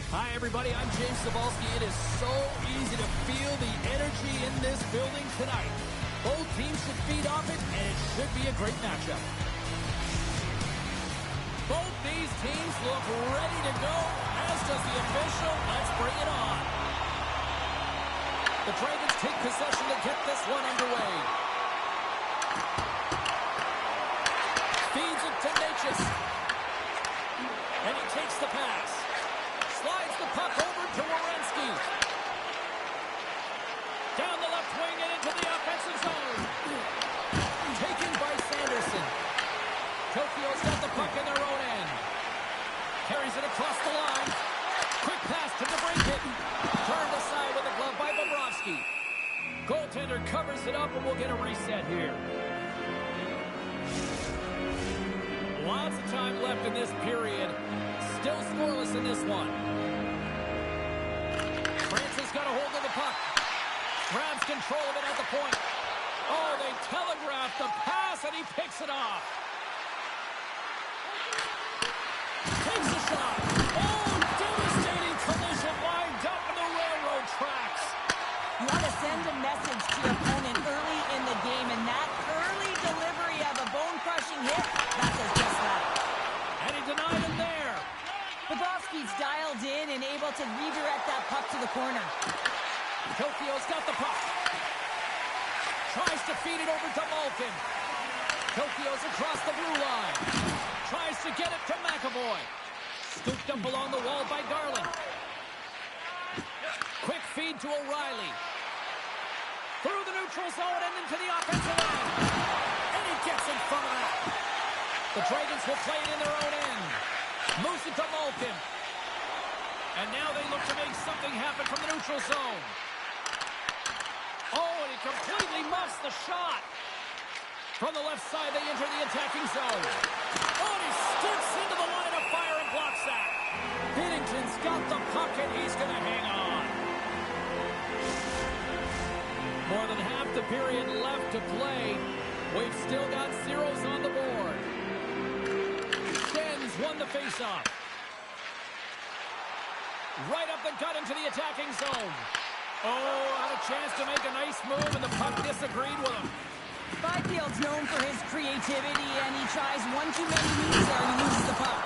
Hi, everybody. I'm James Cebulski. It is so easy to feel the energy in this building tonight. Both teams should feed off it, and it should be a great matchup. Both these teams look ready to go, as does the official. Let's bring it on. The Dragons take possession to get this one underway. Feeds it to Natchez. And he takes the pass. Slides the puck over to Werenski. Down the left wing and into the offensive zone. Taken by Sanderson. Tokyo's got the puck in their own end. Carries it across the line. Quick pass to DeBrincat. Turned aside with a glove by Bobrovsky. Goaltender covers it up and we'll get a reset here. Lots of time left in this period. Still scoreless in this one. Francis got a hold of the puck. Grabs control of it at the point. Oh, they telegraphed the pass and he picks it off. Takes a shot. Oh, devastating collision lined up in the railroad tracks. You want to send a message to your opponent early in the game, and that early delivery of a bone-crushing hit, that does just that. And he denied him there. Bobrovsky's dialed in and able to redirect that puck to the corner. Tokyo's got the puck. Tries to feed it over to Malkin. Tokyo's across the blue line. Tries to get it to McAvoy. Scooped up along the wall by Garland. Quick feed to O'Reilly. Through the neutral zone and into the offensive end. And he gets in front of that. The Dragons will play it in their own end. Moves it to Malkin. And now they look to make something happen from the neutral zone. Oh, and he completely muffs the shot. From the left side, they enter the attacking zone. Oh, and he sticks into the line of fire and blocks that. Binnington's got the puck, and he's going to hang on. More than half the period left to play. We've still got zeros on the board. Sten's won the faceoff. Right up the gut into the attacking zone. Oh, had a chance to make a nice move, and the puck disagreed with him. Byfield's known for his creativity, and he tries one too many moves there, and he loses the puck.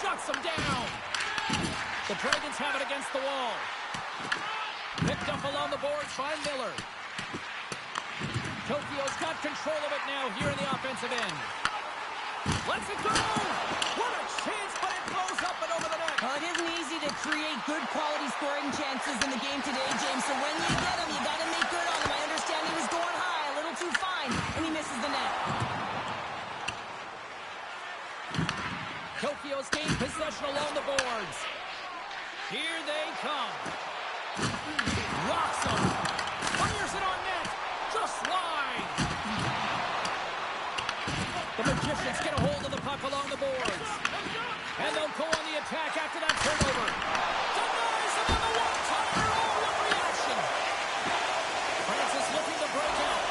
Shuts him down. The Dragons have it against the wall. Picked up along the boards by Miller. Tokyo's got control of it now here in the offensive end. Lets it go! What a chance, but it blows up and over the net. Well, it isn't easy to create good quality scoring chances in the game today, James. So when you get them, you got to make good on them. I understand he was going high, a little too fine, and he misses the net. Tokyo's gained possession along the boards. Here they come. Rocks him. Fires it on net. Just wide. The Magicians get a hold of the puck along the boards. And they'll go on the attack after that turnover. Denies him on the one-timer. Oh, what reaction. Francis looking to break out.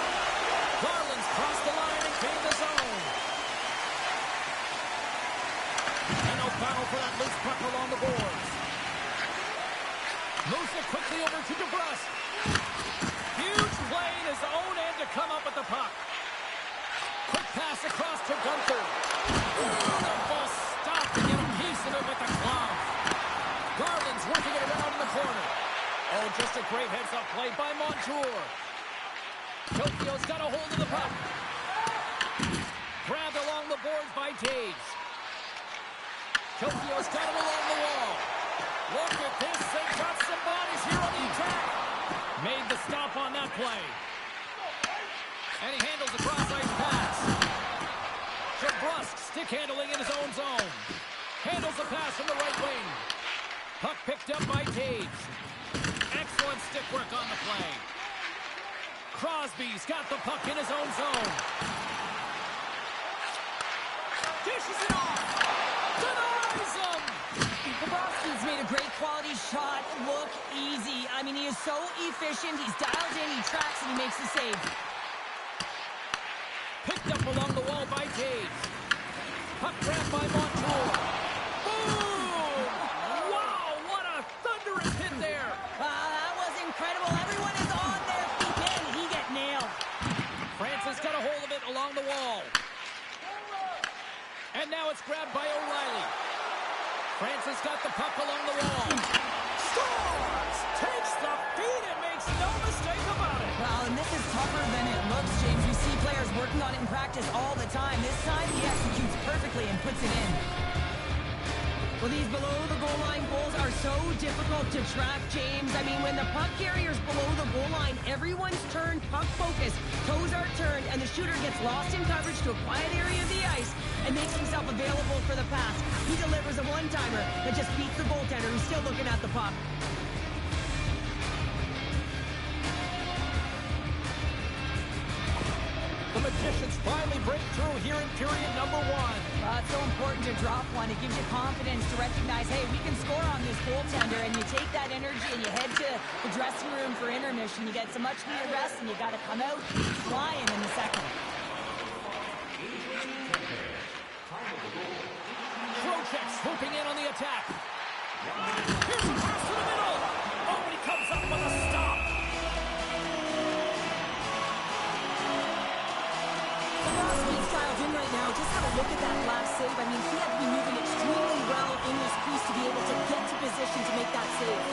Garland's crossed the line and gained the zone. And no battle for that loose puck along the boards. Moves it quickly over to DeBrusque. Huge play in his own end to come up with the puck. Quick pass across to Gunther. Beautiful stop to get a piece of it with the glove. Garland's working it around in the corner. Oh, just a great heads-up play by Montour. Tokyo's got a hold of the puck. Grabbed along the boards by Taves. Tokyo's got it along the wall. Look at this. They've got some bodies here on the attack. Made the stop on that play. And he handles a cross-ice pass. DeBrusque stick handling in his own zone. Handles the pass from the right wing. Puck picked up by Taves. Excellent stick work on the play. Crosby's got the puck in his own zone. Dishes it off. Denies him. Bobrovsky's made a great quality shot look easy. I mean, he is so efficient. He's dialed in, he tracks, and he makes the save. Picked up along the wall by Taves. Puck grabbed by Montour. Boom! Wow, what a now it's grabbed by O'Reilly. Francis got the puck along the wall. Scores! Takes the feed and makes no mistake about it. Well, and this is tougher than it looks, James. We see players working on it in practice all the time. This time, he executes perfectly and puts it in. Well, these below-the-goal-line goals are so difficult to track, James. I mean, when the puck carrier's below the goal line, everyone's turned puck focus, toes are turned, and the shooter gets lost in coverage to a quiet area of the ice and makes himself available for the pass. He delivers a one-timer that just beats the goaltender who's still looking at the puck. The Magicians finally break through here in period number 1. It's so important to drop one. It gives you confidence to recognize, hey, we can score on this goaltender, and you take that energy and you head to the dressing room for intermission. You get some much-needed rest, and you got to come out flying in the second. Trocheck swooping in on the attack. Here's a pass to the middle. Oh, and he comes up with a stop. Dialed in right now. Just have a look at that last save. I mean, he had to be moving extremely well in his crease to be able to get to position to make that save.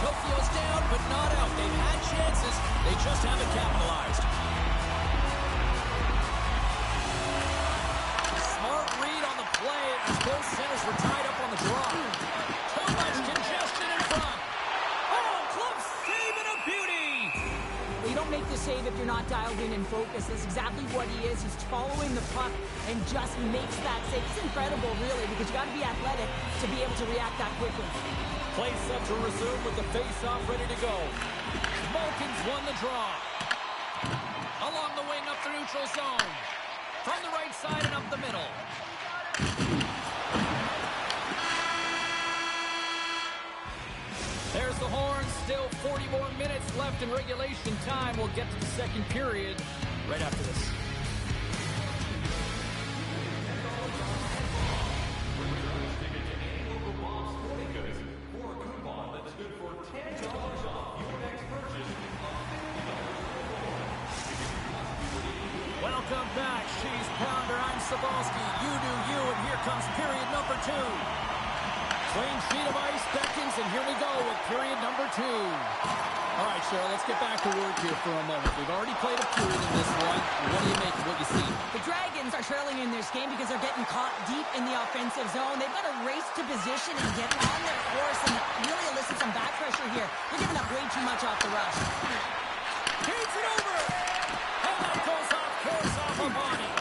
Tokyo's down, but not out. They've had chances. They just haven't capitalized. Smart read on the play as both centers were tied up on the draw. Too much congestion in front. Oh, club save and a beauty. Well, you don't make the save if you're not dialed in and focused. That's exactly what he is. He's following the puck and just makes that save. It's incredible, really, because you got to be athletic to be able to react that quickly. Play set to resume with the face-off ready to go. Vulcans won the draw. Along the wing up the neutral zone. From the right side and up the middle. There's the horn. Still 40 more minutes left in regulation time. We'll get to the second period right after this. Welcome back. She's Pounder. I'm Sabalski. You do you, and here comes period number 2. Clean sheet of ice beckons, and here we go with period number 2. All right, Cheryl, let's get back to work here for a moment. We've already played a period in this one. What do you make of what you see? The Dragons are trailing in this game because they're getting caught deep in the offensive zone. They've got to race to position and get on their course and really elicit some back pressure here. They're giving up way too much off the rush. Gains it over! And that goes off course off a body.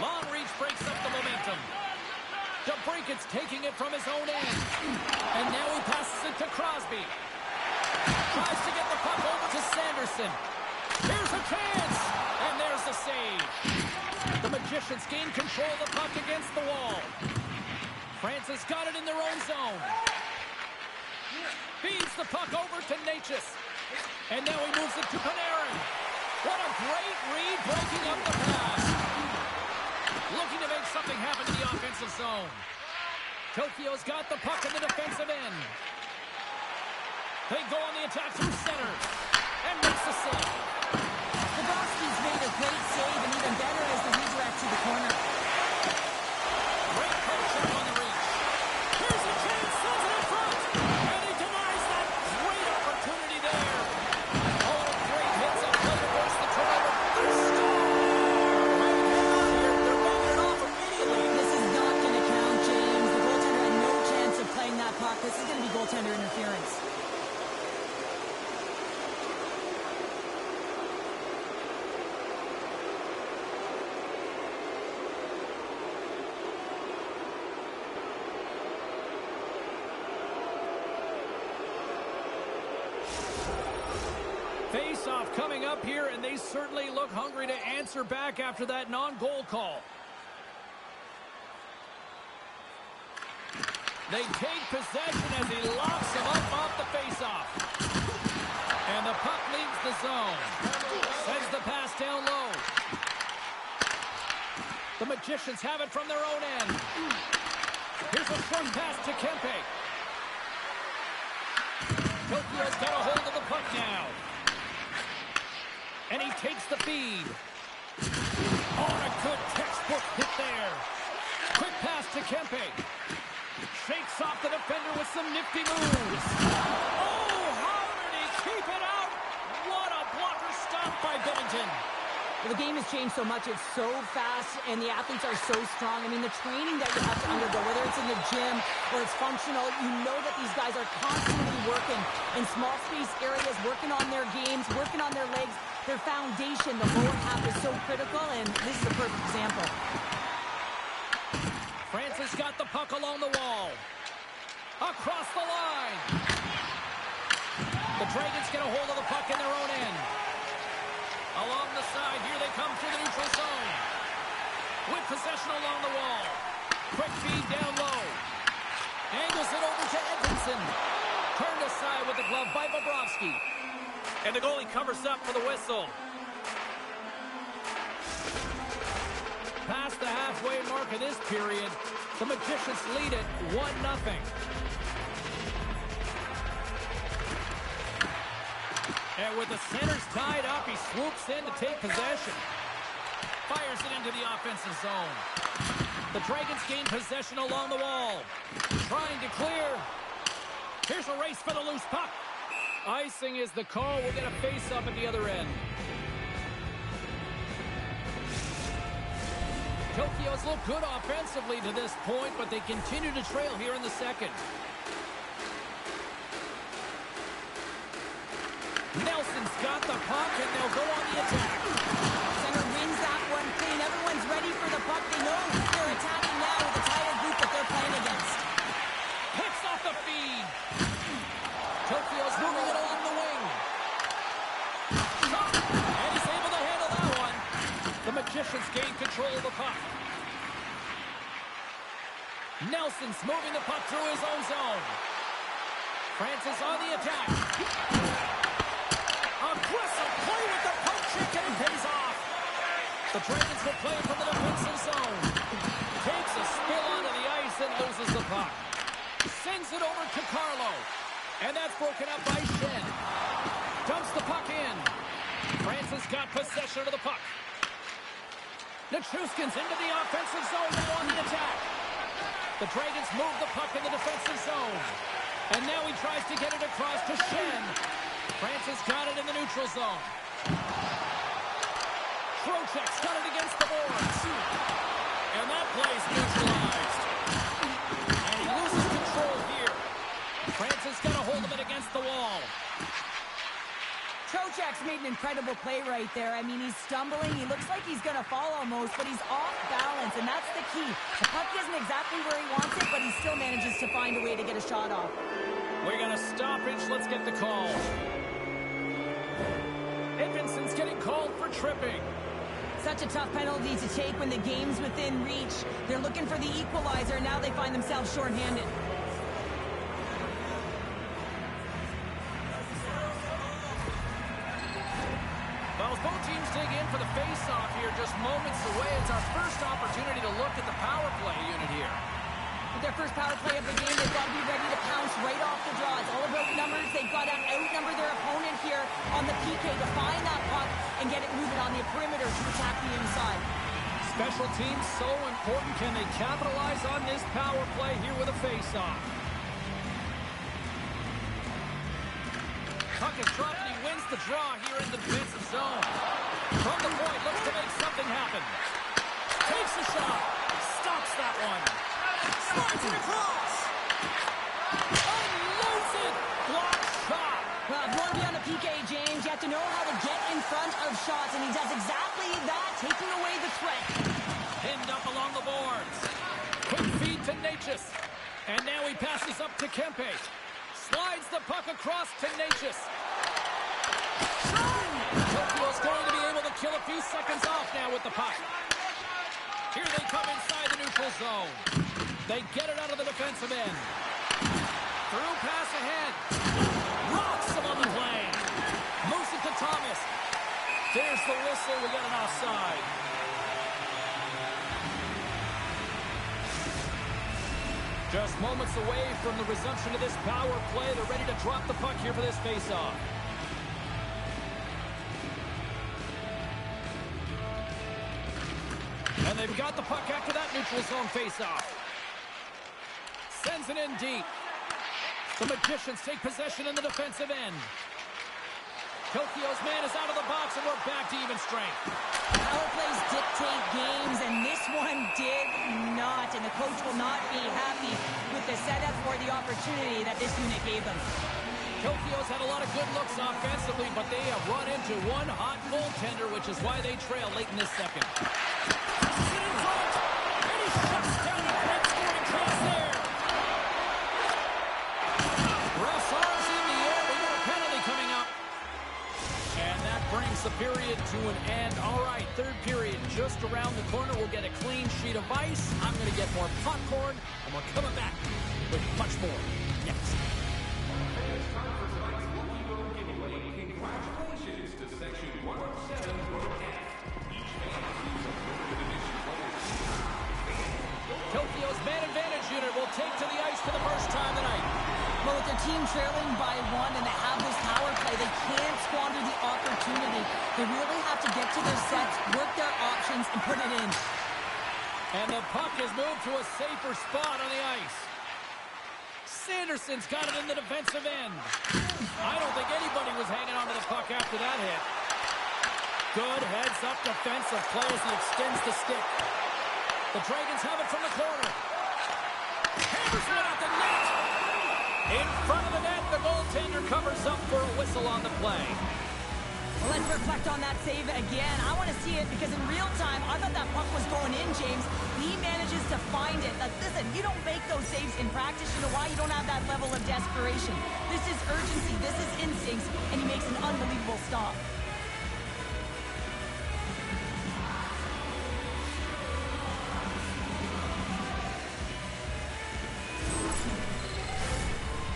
Long reach breaks up the momentum. DeBrinket's taking it from his own end. And now he passes it to Crosby. Tries to get the puck over to Sanderson. Here's a chance! And there's the save. The Magicians gain control of the puck against the wall. Francis got it in their own zone. Feeds the puck over to Natchez. And now he moves it to Panarin. What a great read breaking up the pass. Looking to make something happen in the offensive zone. Tokyo's got the puck in the defensive end. They go on the attack through center. And makes the save. Bobrovsky's made a great save, and even better as the redirect to the corner. Great poke check on the reach. Here's a chance, sends it in front. And he denies that great opportunity there. Oh, a great hits up play to force the turnover. They score! They're banging it off immediately. This is not going to count, James. The goaltender had no chance of playing that puck. This is going to be goaltender interference. Face-off coming up here, and they certainly look hungry to answer back after that non-goal call. They take possession as he locks him up off the face-off. And the puck leaves the zone. Sends the pass down low. The Magicians have it from their own end. Here's a short pass to Kempe. Tokyo's got a hold of the puck now. And he takes the feed. Oh, and a good textbook hit there. Quick pass to Kempe. Shakes off the defender with some nifty moves. Oh, how did he keep it out? What a blocker stop by Bennington. Well, the game has changed so much. It's so fast, and the athletes are so strong. I mean, the training that you have to undergo, whether it's in the gym or it's functional, you know that these guys are constantly working in small space areas, working on their games, working on their legs. Their foundation, the lower half, is so critical, and this is a perfect example. Francis got the puck along the wall. Across the line. The Dragons get a hold of the puck in their own end. Along the side, here they come through the neutral zone. With possession along the wall. Quick feed down low. Angles it over to Edmondson. Turned aside with the glove by Bobrovsky. And the goalie covers up for the whistle. Past the halfway mark of this period, the Magicians lead it 1-0. And with the centers tied up, he swoops in to take possession. Fires it into the offensive zone. The Dragons gain possession along the wall. Trying to clear. Here's a race for the loose puck. Icing is the call. We'll get a face-up at the other end. Tokyo's looked good offensively to this point, but they continue to trail here in the second. Nelson's got the puck, and they'll go on the attack. Center wins that one clean. Everyone's ready for the puck. They know they're attacking now with the tired group that they're playing against. Picks off the feed. Tokyo's moving it along the wing. Shot, and he's able to handle that one. The Magicians gain control of the puck. Nelson's moving the puck through his own zone. Francis on the attack. Aggressive play with the poke check, and it pays off. The Dragons will play from the defensive zone. Takes a spill onto the ice and loses the puck. Sends it over to Carlo. And that's broken up by Shen. Dumps the puck in. Francis got possession of the puck. Nichushkin's into the offensive zone now on the attack. The Dragons move the puck in the defensive zone. And now he tries to get it across to Shen. Francis got it in the neutral zone. Trocheck's got it against the boards. And that play's neutralized. And he loses control here. Francis got a hold of it against the wall. Trocheck's made an incredible play right there. I mean, he's stumbling. He looks like he's going to fall almost, but he's off balance, and that's the key. The puck isn't exactly where he wants it, but he still manages to find a way to get a shot off. We got a stoppage. Let's get the call. Edmondson's getting called for tripping. Such a tough penalty to take when the game's within reach. They're looking for the equalizer. Now they find themselves shorthanded. Well, as both teams dig in for the face-off here, just moments away, it's our first opportunity to look at the power play unit here. With their first power play of the game, they've got to be ready to pounce right off the draw. It's all about numbers. They've got to outnumber their opponent here on the PK to find that puck and get it moving on the perimeter to attack the inside. Special teams so important. Can they capitalize on this power play here with a face-off? Puck is dropped and he wins the draw here in the defensive zone. From the point, looks to make something happen. Takes a shot. Stops that one. Slides it across. Unloads it. Block shot. Well, if you want to be on the PK, James, you have to know how to get in front of shots, and he does exactly that, taking away the threat. Pinned up along the boards. Quick feed to Natchez. And now he passes up to Kempe. Slides the puck across to Natchez. Tokyo's going to be able to kill a few seconds off now with the puck. Here they come inside the neutral zone. They get it out of the defensive end. Through pass ahead. Rocks him on the play. Moves it to Thomas. There's the whistle. We got an offside. Just moments away from the resumption of this power play. They're ready to drop the puck here for this faceoff. And they've got the puck after that neutral zone faceoff. Sends it in deep. The Magicians take possession in the defensive end. Tokyo's man is out of the box, and we're back to even strength. Power plays dictate games, and this one did not. And the coach will not be happy with the setup or the opportunity that this unit gave them. Tokyo's had a lot of good looks offensively, but they have run into one hot goaltender, which is why they trail late in this second. Sit in front, and he shuts down the great scoring chance there. Ref's arms in the air. We got a penalty coming up. And that brings the period to an end. All right, third period just around the corner. We'll get a clean sheet of ice. I'm going to get more popcorn, and we're coming back with much more next. Congratulations to Section 107F. Tokyo's man advantage unit will take to the ice for the first time tonight. Well, with their team trailing by one and they have this power play, they can't squander the opportunity. They really have to get to their sets, work their options, and put it in. And the puck has moved to a safer spot on the ice. Sanderson's got it in the defensive end. I don't think anybody was hanging onto the puck after that hit. Good heads-up defensive play as he extends the stick. The Dragons have it from the corner. Hammers one at the net. In front of the net, the goaltender covers up for a whistle on the play. Well, let's reflect on that save again. I want to see it because in real time, I thought that puck was going in, James. He manages to find it. Like, listen, you don't make those saves in practice. You know why? You don't have that level of desperation. This is urgency. This is instincts. And he makes an unbelievable stop.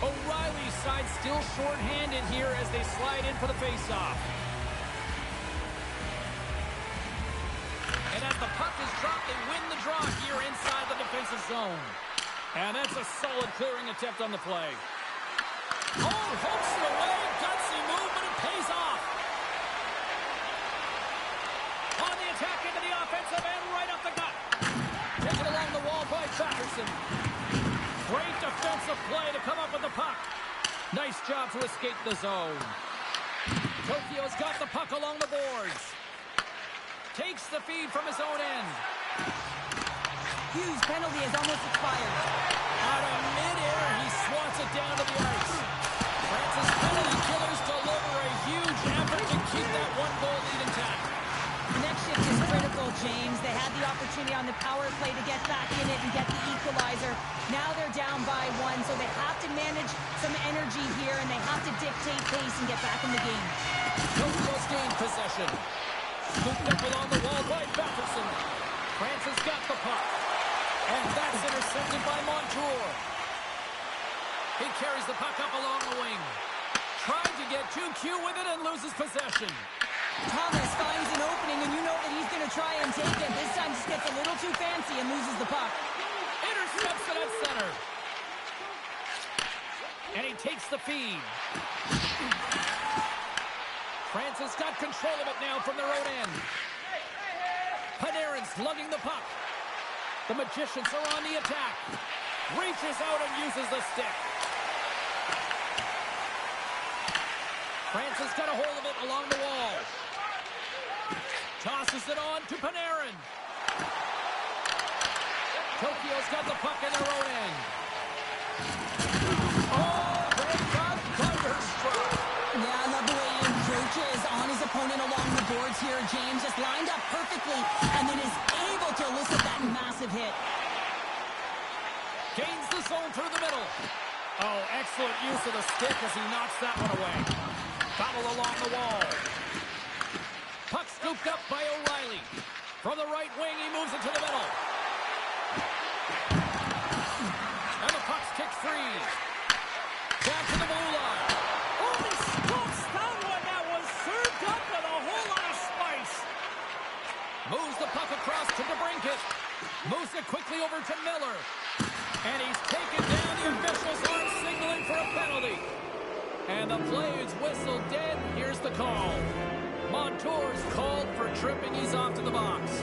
O'Reilly's side still short-handed here as they slide in for the face-off. And as the puck is dropped, they win the draw here inside the defensive zone. And that's a solid clearing attempt on the play. Oh, hooks it away. Gutsy move, but it pays off. On the attack into the offensive end, right up the gut. Taken along the wall by Patterson. Great defensive play to come up with the puck. Nice job to escape the zone. Tokyo's got the puck along the boards. Takes the feed from his own end. Hughes' penalty has almost expired. Out of midair, he swats it down to the ice. France's penalty killers deliver a huge effort to keep that one-goal lead intact. The next shift is critical, James. They had the opportunity on the power play to get back in it and get the equalizer. Now they're down by one, so they have to manage some energy here, and they have to dictate pace and get back in the game. Tokyo's gained possession. Scooped up along the wall by Patterson. France has got the puck. And that's intercepted by Montour. He carries the puck up along the wing. Tried to get too cute with it and loses possession. Thomas finds an opening, and you know that he's going to try and take it. This time just gets a little too fancy and loses the puck. Intercepts it at center. And he takes the feed. France has got control of it now from their own end. Panarin's lugging the puck. The Magicians are on the attack. Reaches out and uses the stick. France has got a hold of it along the wall. Tosses it on to Panarin. Tokyo's got the puck in their own end. Oh, they got thunderstruck. Yeah, I love the way he encroaches on his opponent along the boards here. James just lined up perfectly and then is able to elicit that massive hit. Gains the zone through the middle. Oh, excellent use of the stick as he knocks that one away. Foul along the wall. Puck scooped up by O'Reilly. From the right wing, he moves it to the middle. And the puck's kicked free. Back to the blue line. Oh, he scoops that one. That was served up with a whole lot of spice. Moves the puck across to DeBrincat. Moves it quickly over to Miller. And he's taken And the play is whistled dead. Here's the call. Montour's called for tripping. He's off to the box.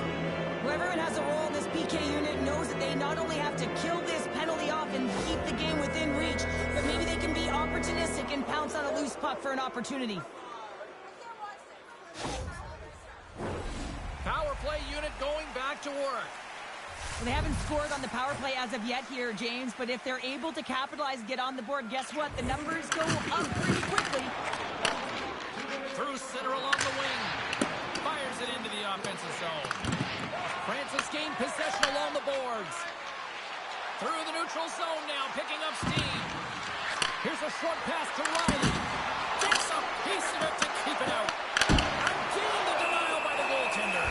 Whoever has a role in this PK unit knows that they not only have to kill this penalty off and keep the game within reach, but maybe they can be opportunistic and pounce on a loose puck for an opportunity. Power play unit going back to work. Well, they haven't scored on the power play as of yet here, James, but if they're able to capitalize and get on the board, guess what? The numbers go up pretty quickly. Through center along the wing. Fires it into the offensive zone. Francis gained possession along the boards. Through the neutral zone now, picking up steam. Here's a short pass to Riley. Takes a piece of it to keep it out. Again, the denial by the goaltender.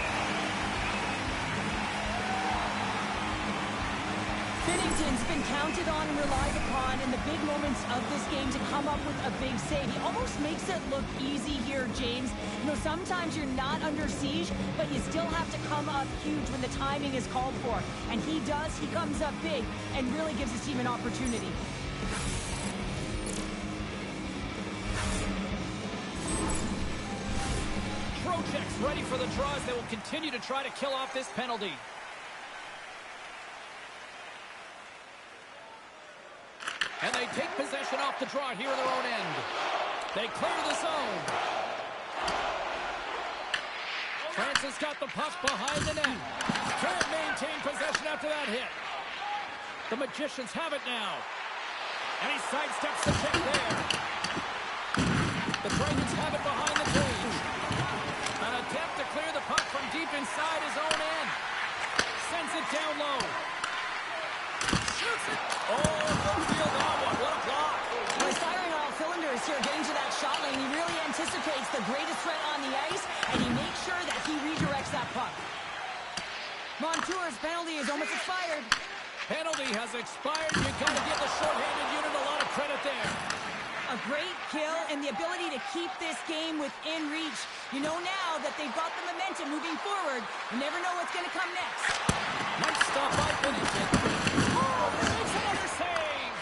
Binnington's been counted on and relied upon in the big moments of this game to come up with a big save. He almost makes it look easy here, James. You know, sometimes you're not under siege, but you still have to come up huge when the timing is called for. And he does. He comes up big and really gives his team an opportunity. Trocheck's ready for the draws. They will continue to try to kill off this penalty. And they take possession off the draw here in their own end. They clear the zone. Francis got the puck behind the net. Can't maintain possession after that hit. The Magicians have it now. And he sidesteps the check there. The Dragons have it behind the cage. An attempt to clear the puck from deep inside his own end. Sends it down low. Shoots it. Oh, good field on one. What a block. Well, he's firing all cylinders here, getting to that shot lane. He really anticipates the greatest threat on the ice, and he makes sure that he redirects that puck. Montour's penalty is almost expired. Penalty has expired. You've got to give the shorthanded unit a lot of credit there. A great kill and the ability to keep this game within reach. You know now that they've got the momentum moving forward. You never know what's going to come next. Nice stop by Binnington. Oh, makes another save.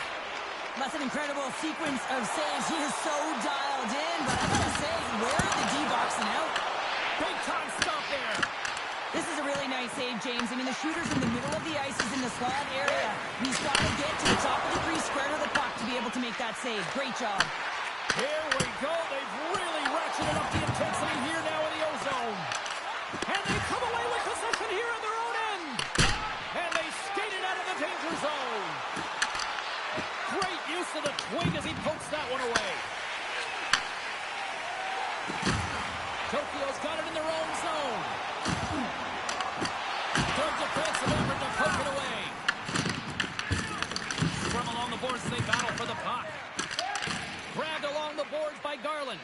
That's an incredible sequence of saves. He is so dialed in, but I gotta say, where are the D-boxing out? Big time stop there. This is a really nice save, James. I mean, the shooter's in the middle of the ice. He's in the slot area. He's got to get to the top of the crease, square to the puck to be able to make that save. Great job. Here we go. They've really ratcheted up the intensity here now in the O-zone. And they come away with possession here in their own end. And they skate it out of the danger zone. Great use of the twig as he pokes that one away. Tokyo's got it in their own zone. Good defensive effort to poke it away. Scrum along the boards as they battle for the puck. Grabbed along the boards by Garland.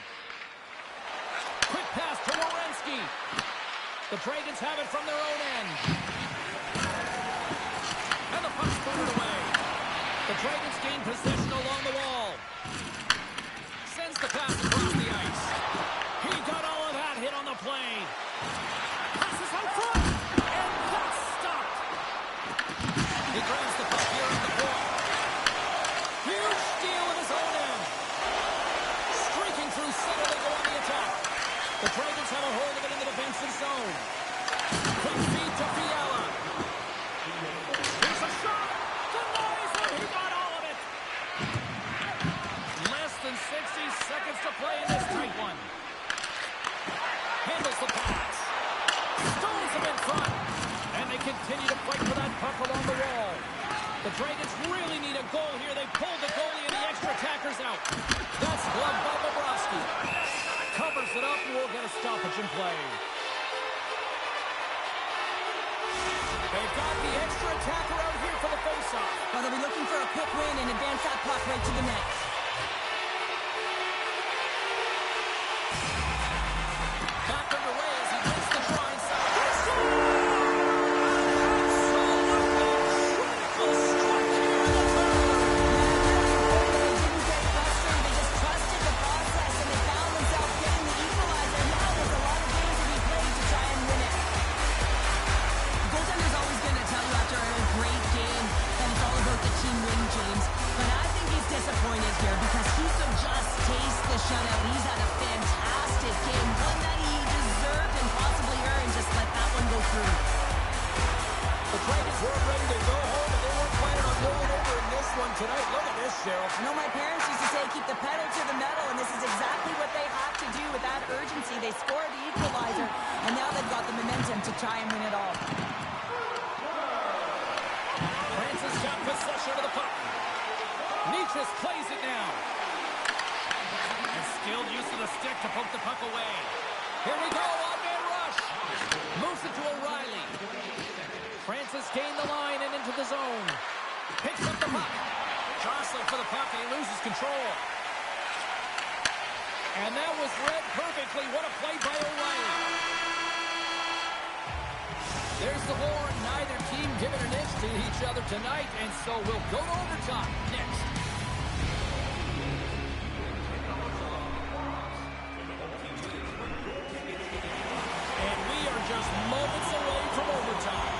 Quick pass to Werenski. The Dragons have it from their own end. And the puck's booted away. The Dragons gain possession along the wall. Sends the pass across the ice. He got all of that hit on the play. Passes out front. And that's stopped. He grabs the puck here at the point. Huge steal in his own end. Streaking through center, they go on the attack. The Dragons have a hold of it in the defensive zone. Quick feed to Fiala. Here's a shot. Denies him. He got all of it. Less than 60 seconds to play in this tight one. Handles the pass. Stones him in front. And they continue to fight for that puck along the wall. The Dragons really need a goal here. They pulled the goalie and the extra attackers out. That's gloved by Bobrovsky. Covers it up and we'll get a stoppage in play. They've got the extra attacker out here for the faceoff. Well, they'll be looking for a quick win and advance that puck right to the net. Back underway as he wins the draw inside. Disappointed. Cheryl. I know my parents used to say keep the pedal to the metal, and this is exactly what they have to do with that urgency. They scored the equalizer, and now they've got the momentum to try and win it all. Francis got possession of the puck. Nietzsche plays it now. And skilled use of the stick to poke the puck away. Here we go, on-man rush. Moves it to O'Reilly. Francis gained the line and into the zone. Picks up the puck. Jostling for the puck, and he loses control. And that was read perfectly. What a play by O'Reilly. There's the horn. Neither team giving an inch to each other tonight, and so we'll go to overtime next. And we are just moments away from overtime.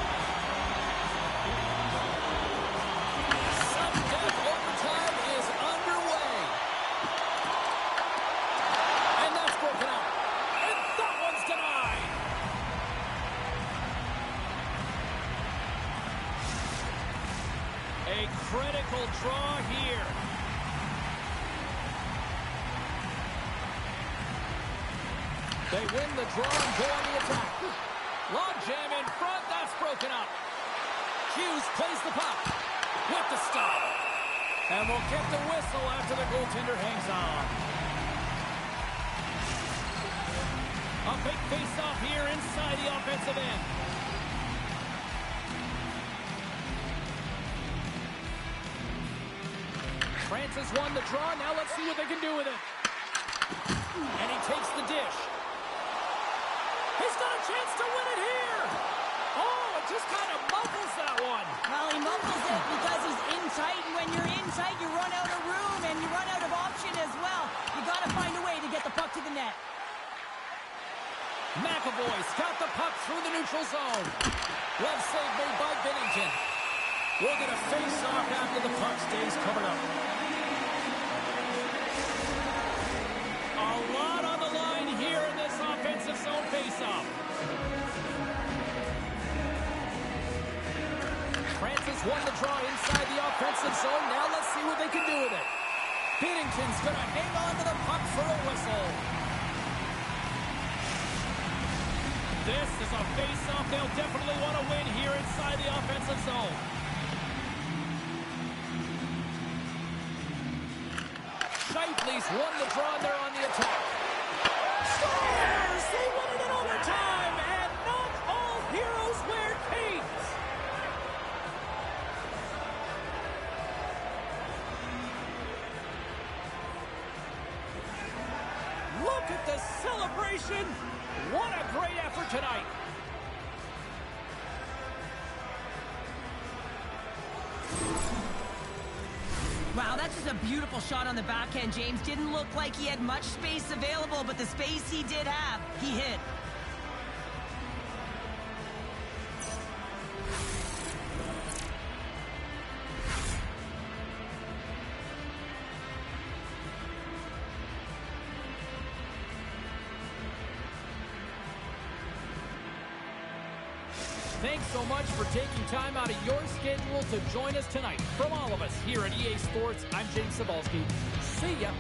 Sudden death overtime is underway. And that's broken up. And that one's denied. A critical draw here. They win the draw and go on the attack. Log jam in front. That's broken up. Hughes plays the puck. With the stop. And we'll get the whistle after the goaltender hangs on. A big face-off here inside the offensive end. Francis won the draw. Now let's see what they can do with it. And he takes the dish. He's got a chance to win it here. Oh, it just kind of muffles that one. Well, he muffles it because he's in tight, and when you're in tight, you run out of room, and you run out of option as well. You got to find a way to get the puck to the net. McAvoy's got the puck through the neutral zone. Glove save made by Bennington. We'll get a face-off after the puck stays covered up. A lot on the line here in this offensive zone face-off. Francis won the draw inside the offensive zone. Now let's see what they can do with it. Bennington's going to hang on to the puck for a whistle. This is a face-off they'll definitely want to win here inside the offensive zone. Shifley's won the draw, and they're on the attack. Stars! They win it in overtime, and not all heroes wear capes. Look at the celebration. What a great effort tonight. Wow, that's just a beautiful shot on the backhand, James. Didn't look like he had much space available, but the space he did have, he hit. Thanks so much for taking time out of your schedule to join us tonight. From all of us here at EA Sports, I'm James Cebulski. See ya.